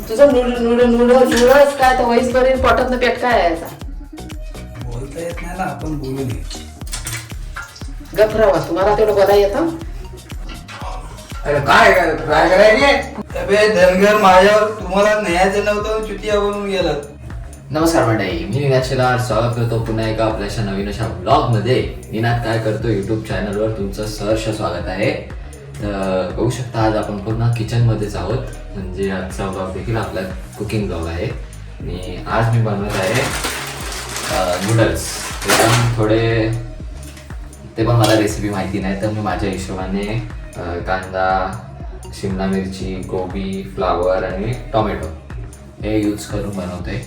तुझं नूडल्स काय तर वहीच बरी पोटातनं पेट काय आहे याचा. बोलता येत नाही ना, आपण बोलू नये. गप्रावा तुम्हाला तेवढं बोला येतं. अरे काय काय करायचे. अबे धनगर माझ्यावर तुम्हाला न्यायचं नव्हतं, चुतिया बनवून गेलं. नमस्कार मंडळी, मी निनाद शेलार स्वागत करतो पुन्हा एका आपल्याच्या नवीन अशा ब्लॉग मध्ये. निनाद काय करतो युट्यूब चॅनलवर तुमचं सहर्ष स्वागत आहे. तर बघू शकता आज आपण पूर्ण किचन मध्येच आहोत, म्हणजे आजचा ब्लॉग देखील आपला कुकिंग ब्लॉग आहे. आणि आज मी बनवत आहे नूडल्स. ते पण थोडे, ते पण मला रेसिपी माहिती नाही, तर मी माझ्या हिशोबाने कांदा, शिमला मिरची, गोबी, फ्लावर आणि टोमॅटो हे यूज करून बनवतोय.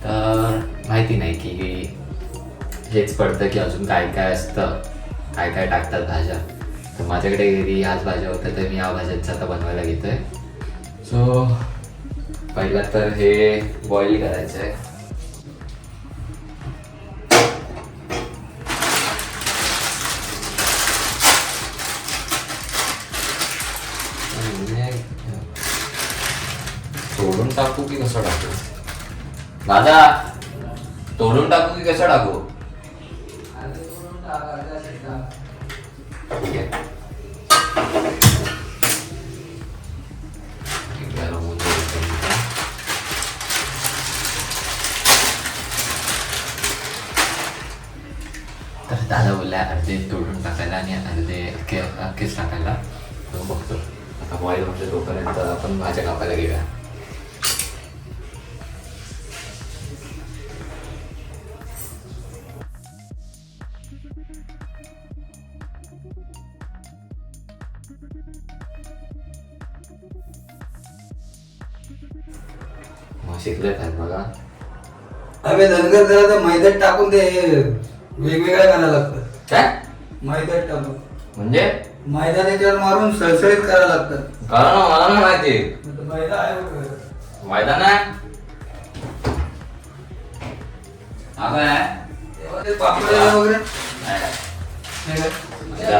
तर माहिती नाही की हेच पडतं की अजून काय काय असतं, काय काय टाकतात भाज्या. तर माझ्याकडे घरी ह्याच भाज्या होत्या, तर मी या भाज्यांचं आता बनवायला घेतोय. सो पहिला तर हे बॉईल करायचं आहे. तोडून टाकू की कसं टाकू दादा? तोडून टाकू की कसं टाकू? ठीक आहे. तर दादा बोलला अर्धे तोडून टाकायला आणि अर्धे अख्खेच टाकायला. तो बघतो आता बॉईल होते तोपर्यंत आपण भाज्या कापायला घेऊया. शिकले काय बघा. अबे धनगर जरा तर मैद्यात टाकून ते वेगवेगळ्या करायला लागतं. काय मैद्यात टाकून म्हणजे? मैदा त्याच्यावर मारून सळसळीत करायला लागतं. कारण मला नाही माहिती. मैदा आहे बघ. मैदा नाही तेव्हा ते पापड वगैरे नाही का?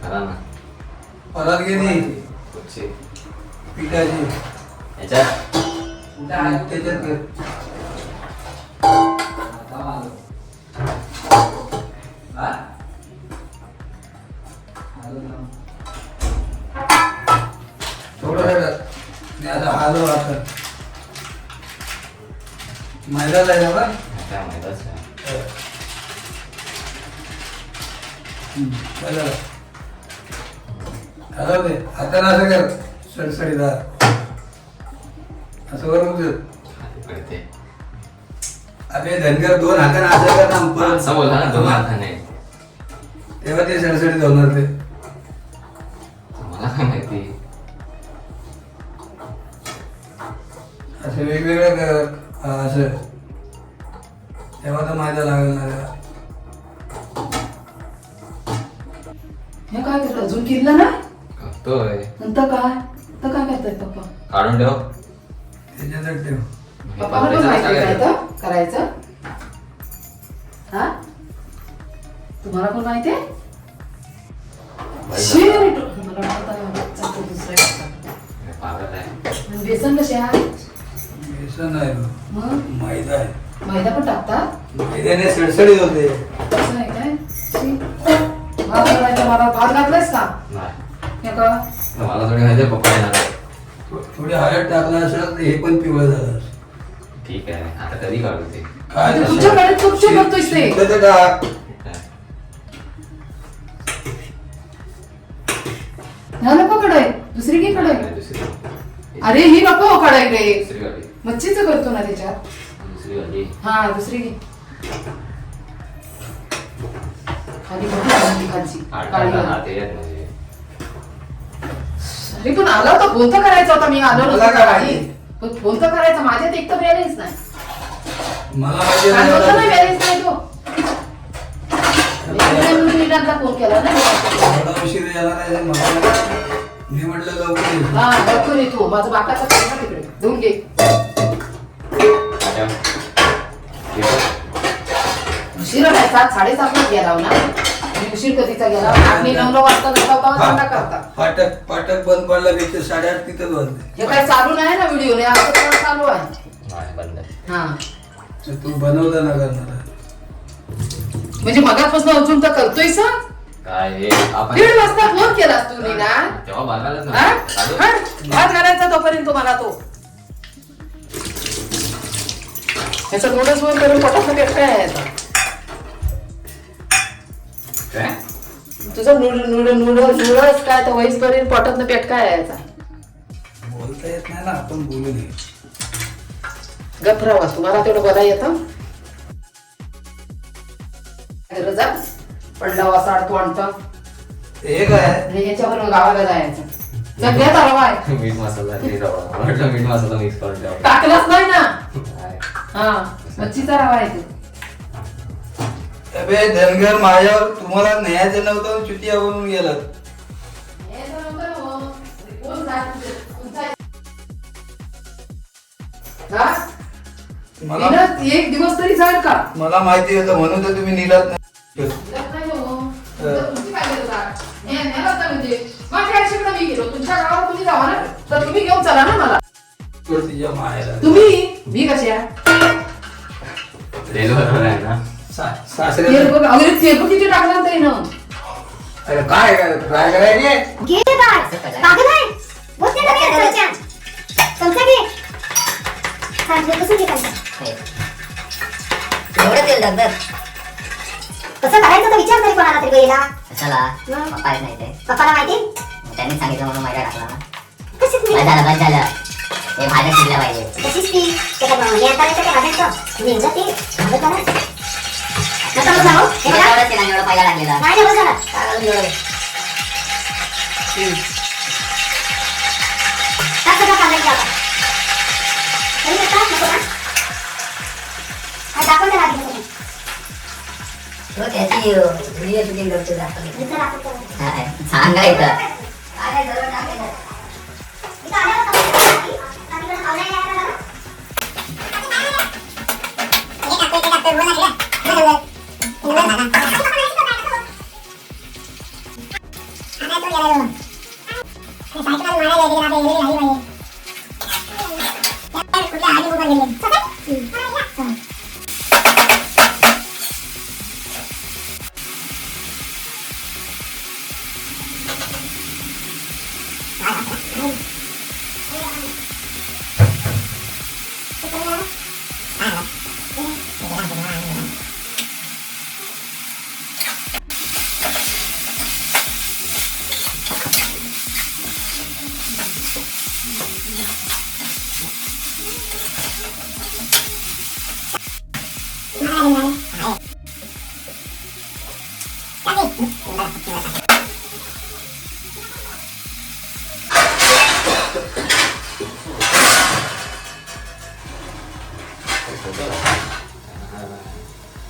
खरा ना परत गेली कुठची पिठाची याच्यात त्याच्यात घे. थोडं आणि आता हलव. आता मैदा जायला बघ. काय मैदाच आहे. हलव दे. हाताने असं कर सडसडीदार असं करून दे. कळते. अबे धनगर दोन हाताने असं कर ना. परत असं बोला ना दोन हाताने, तेव्हा ते सडसडीत होणार. ते मला काय माहिती. असं वेगवेगळं कर. असं तेव्हा तर मैदा लागणार. हे काय करतो अजून किल्ला ना करतोय. नंतर काय तर काय करताय पप्पा? काढून ठेव. त्याच्यात ठेव. पप्पाला पण माहिती काय तर करायचं? हा तुम्हाला पण माहिती आहे? मला वाटतं दुसऱ्या पागल आहे. बेसन कसे आहे? बेसन आहे बघ. मग मैदा आहे. मैदा पण टाकतात? मैद्याने सडसडीत होते. कसं आहे काय? भात घालायचा. मला भात घातलायस का? नाही हे का मला थोडी माहिती आहे. पप्पा येणार आहे. थोडी हळद टाकला असेल तर हे पण पिवळं झालं. ठीक आहे, आता कधी काढू ते? काय तू तुझ्याकडे चुपचाप करतोयस ते. ते टाक. झालं का कढई? दुसरी घे कढई. नाही, दुसरी अरे ही नको कढई रे. दुसरी वाली. मच्छीचं करतो ना त्याच्यात. दुसरी वाली. हा दुसरी घे. खाली बघ, खालची काळी आडकाला घाल. हात येत म्हणजे. अरे पण आला होता. फोन तर करायचा होता. मी आलो मला नसतो काय का माहिती? पण फोन तर करायचा. माझ्यात एक तर बॅलेन्स नाही. मला माहिती काय होतं ना नाही. बॅलेन्स नाही तो. निनादला फोन केला ना. थोडा उशीर येणार आहे मला. मी म्हटलं लवकर ये. हा लवकर येतो. माझं बाकाचा काम तिकडे धुवून घे. अच्छा. उशिरा नाही 7:30 गेला ना. उशीर कधीचा गेला आम्ही 9 वाजता जाता होता थंडा करता. फाटक बंद पडला की 8:30 तिथं बंद. हे काय चालू नाही ना व्हिडिओ ने असं तर चालू आहे. नाही बंद आहे. हा तू बनवलं ना करणार म्हणजे मगापासून अजून तर करतोय सर. काय हे आपण 1:30 वाजता फोन केलास तू नीना. तेव्हा बनवायलाच हा? नव्हतं. चालू? हा? भात घालायचा तोपर्यंत तुम्हाला तो याचा नूडल्स वर करून पोटात पेटका यायचा. काय तुझं नूडल्स काय तर वहीस पर्यंत पोटात पेटका यायचा. बोलता येत नाही ना आपण बोलू नये. गप्रावा तुम्हाला तेवढं बघा येतं. जा पडला वासा तू आणतं हे काय आणि याच्यावर गावाला जायचं. सगळ्यात हवा आहे. मीठ मसाला हे रवा. म्हटलं मीठ मसाला मिक्स करून ठेवा. टाकलाच नाही ना. नाही. हा मच्छीचा रवा आहे तो. अबे धनगर माझ्यावर तुम्हाला न्यायचं नव्हतं चुतिया बनून गेलं. हा? मला नीना, एक दिवस तरी जाईल का? मला माहिती होतं म्हणून तर तुम्ही निलात नाही. नाही हो. तुमची काय गरज आहे? नेलाच नाही म्हणजे. माझ्या आयुष्याकडे मी गेलो. तुमच्या गावाला तुम्ही जावा ना तर तुम्ही घेऊन चला ना मला. तुझ्या मायला तुम्ही मी कशी आहे? तेल बरोबर आहे ना. सासरे तेल बघ अगदी तेल बघ किती टाकलं ते ना. अरे काय काय करायचे घे बाळ पागल आहे बोलते ना चमचा चमचा घे सांगितलं कसं घे काय एवढं तेल डगदग कसं करायचं तर विचार तरी कोणाला तरी गेला कशाला पप्पा येत नाही ते पप्पाला माहिती त्यांनी सांगितलं म्हणून माझ्या टाकला ना. कशीच मी बस झालं हे भाज्या शिजल्या पाहिजे. कशीच ती ते काय बनवली आता नाही तर काय भाजायचं निघलं ते भाजत करा नंतर मग जाऊ हे बघा एवढंच तेलाने एवढं पहिला लागलेला नाही एवढं झालं काय घालून एवढं टाक सगळं कांदा आता तरी मग टाक नको ना काय दाखवून द्या लागेल तो त्याची व्हिडिओ शूटिंग करतो दाखवली. इथं दाखवून हा, सांगा इथं काय जरूर टाकायचं इथं आल्यावर टाकायचं आणि इकडे पावला यायला लागला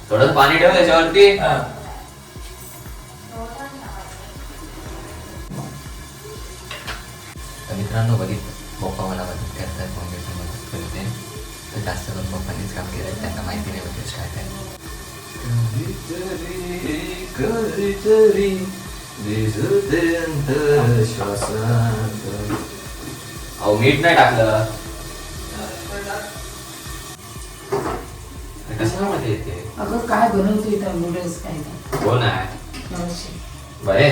थोडं पाणी ठेव त्याच्यावरती. तर मित्रांनो बघितलं पप्पा मला मदत करतात मम्मी पण मदत करते. तर जास्त करून पप्पांनीच काम केलं त्यांना माहिती नाही होते काय काय. कधीतरी दिसते अंतर श्वासात. अहो मीठ नाही टाकलं. कशामध्ये येते अगं काय बनवतो इथं नूडल्स काय काय कोण आहे मावशी. बरे.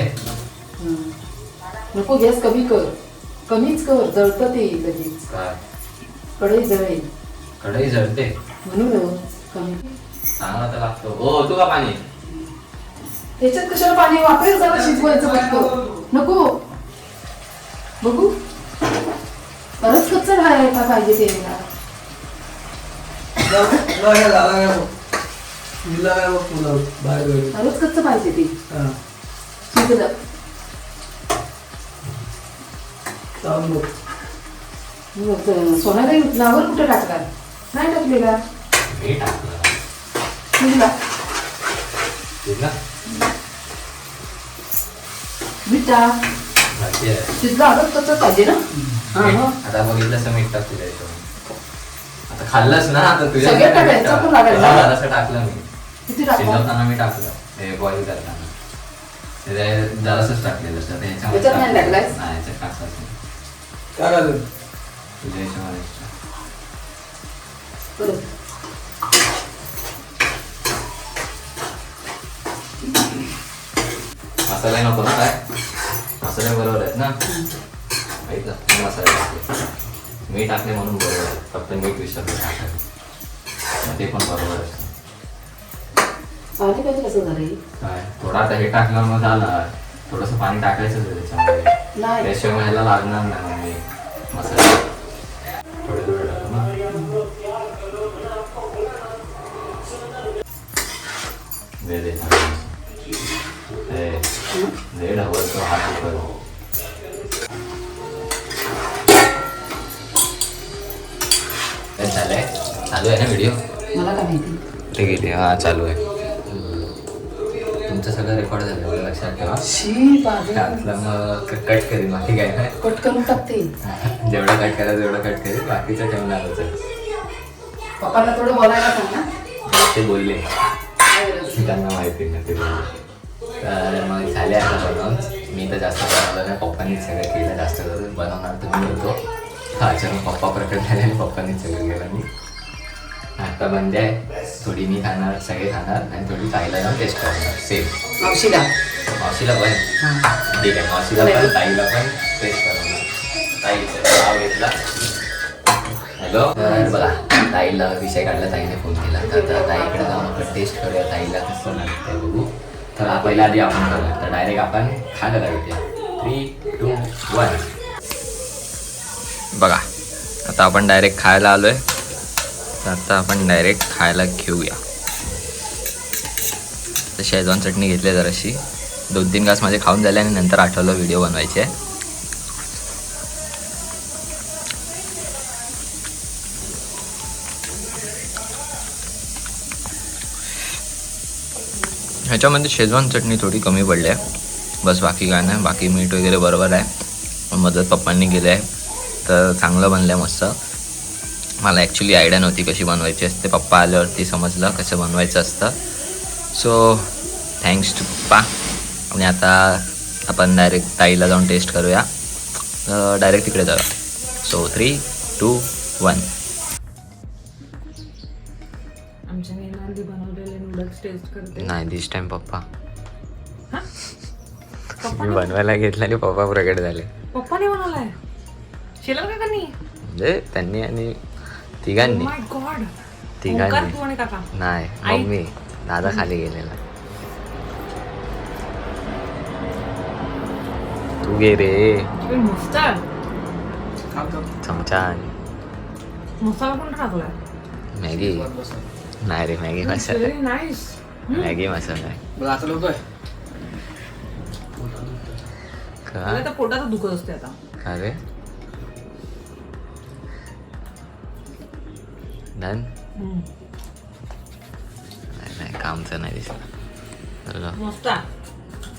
नको गॅस कमी कर कमीच कर जळतं ते लगेच काय कढई जळेल कढई जळते म्हणून कमी. चांगला तर लागतो. हो तू का पाणी त्याच्यात कशाला पाणी वापरेल जरा शिजवायचं फक्त. नको बघू परत कच्चं घालायला पाहिजे तेला. परत कच्चं पाहिजे ते शिजलं. सोनाली फ्लावर कुठे टाकला नाही टाकलेला मी टाकलं शिजला. ठीक ना मीठ टाक माहिती आहे. शिजला अगं कच्चं पाहिजे ना. हा मीठ. हा आता बघितलंस तर मीठ टाक तुझ्या हिशोबाने. आता खाल्लंस ना आता तुझ्या सगळ्यात हिशोबाने टाकायचं मीठ पण लागायचं. टाक. हा, तसं टाकलं मी किती टाकलं शिजवताना मी टाकलं हे बॉईल करताना. जरासच टाकलेलं तर याच्यात नाही टाकलंयस? नाही याच्यात टाकलंच नाही. काय घालून तुझ्या हिशोबाने बरोबर. मसाले नको ना काय मसाले बरोबर आहेत ना ऐकलं मी मसाले टाकले मी टाकले म्हणून बरोबर आहे फक्त मीठ विसरले टाकायला ते पण बरोबर आहे पाणी पाहिजे कसं झालं काय थोडं आता हे टाकलं मग झालं थोडंसं पाणी टाकायचंच आहे त्याच्यामध्ये नाही त्याशिवाय ह्याला लागणार नाही मग मी मसाले थोडे थोडे टाकू ना दे दे ढवल तो हात उपर काय चालू आहे ना व्हिडिओ मला काय माहिती ठीक आहे हा चालू आहे तुमचं सगळं रेकॉर्ड झालं एवढं लक्षात ठेवा शी बाजू त्यातलं मग कट करीन बाकी काय नाही कट करून टाकते जेवढं कट करायचं तेवढं कट करीन बाकीचं ठेवणारच आहे पप्पांना थोडं बोलायला सांग ना ते बोलले काय गरज? त्यांना माहिती नाही ते बोलले तर मग झाले आता बनवून मी तर जास्त बनवलं नाही पप्पांनीच सगळं केलं जास्त करून बनवणार तर मी होतो अचानक पप्पा प्रकट झाले आणि पप्पांनीच सगळं केलं मी आता बंद आहे थोडी मी खाणार सगळे खाणार आणि थोडी ताईला जाऊन टेस्ट करणार सेम मावशीला मावशीला पण हां ठीक आहे मावशीला पण ताईला पण टेस्ट करणार ताईचं नाव घेतला हॅलो तर बघा ताईला विषय काढला ताईने फोन केला तर ताईकडे जाऊन आपण टेस्ट करूया ताईला कसं लागतंय बघू तर पहिला आधी आपण करूया तर डायरेक्ट आपण खायला लागूया 3, 2, 1 बघा आता आपण डायरेक्ट खायला आलोय तर आता आपण डायरेक्ट खायला घेऊया तर शेजवान चटणी घेतली जराशी 2-3 घास माझे खाऊन झाले आणि नंतर आठवलं व्हिडिओ बनवायचे आहे ह्याच्यामध्ये शेजवान चटणी थोडी कमी पडली आहे बस बाकी काय नाही बाकी मीठ वगैरे बरोबर आहे मदत पप्पांनी केली आहे तर चांगलं बनलं आहे मस्त मला ॲक्च्युली आयडिया नव्हती कशी बनवायची असते पप्पा आल्यावरती समजलं कसं बनवायचं असतं सो थँक्स टू पप्पा आणि आता आपण डायरेक्ट ताईला जाऊन टेस्ट करूया डायरेक्ट तिकडे जाऊया सो 3, 2, 1 आमच्या नेनांनी बनवलेले नूडल्स टेस्ट करते नाही दिस टाइम पप्पा मी बनवायला घेतलं आणि पप्पा प्रकट झाले पप्पाने बनवलाय शिला का नाही म्हणजे त्यांनी आणि तिघांनी माय गॉड तिघांनी तू आणि काका नाही आई? मम्मी दादा खाली गेलेला तू गे रे मस्त चमचा आणि मसाला पण टाकलाय मॅगी नाही रे मॅगी मसाला व्हेरी नाईस मॅगी मसाला आहे आता लोक का तर पोटाचं दुखत असते आता का रे डन नाही कामचं नाही दिसलं मस्त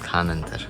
खा नंतर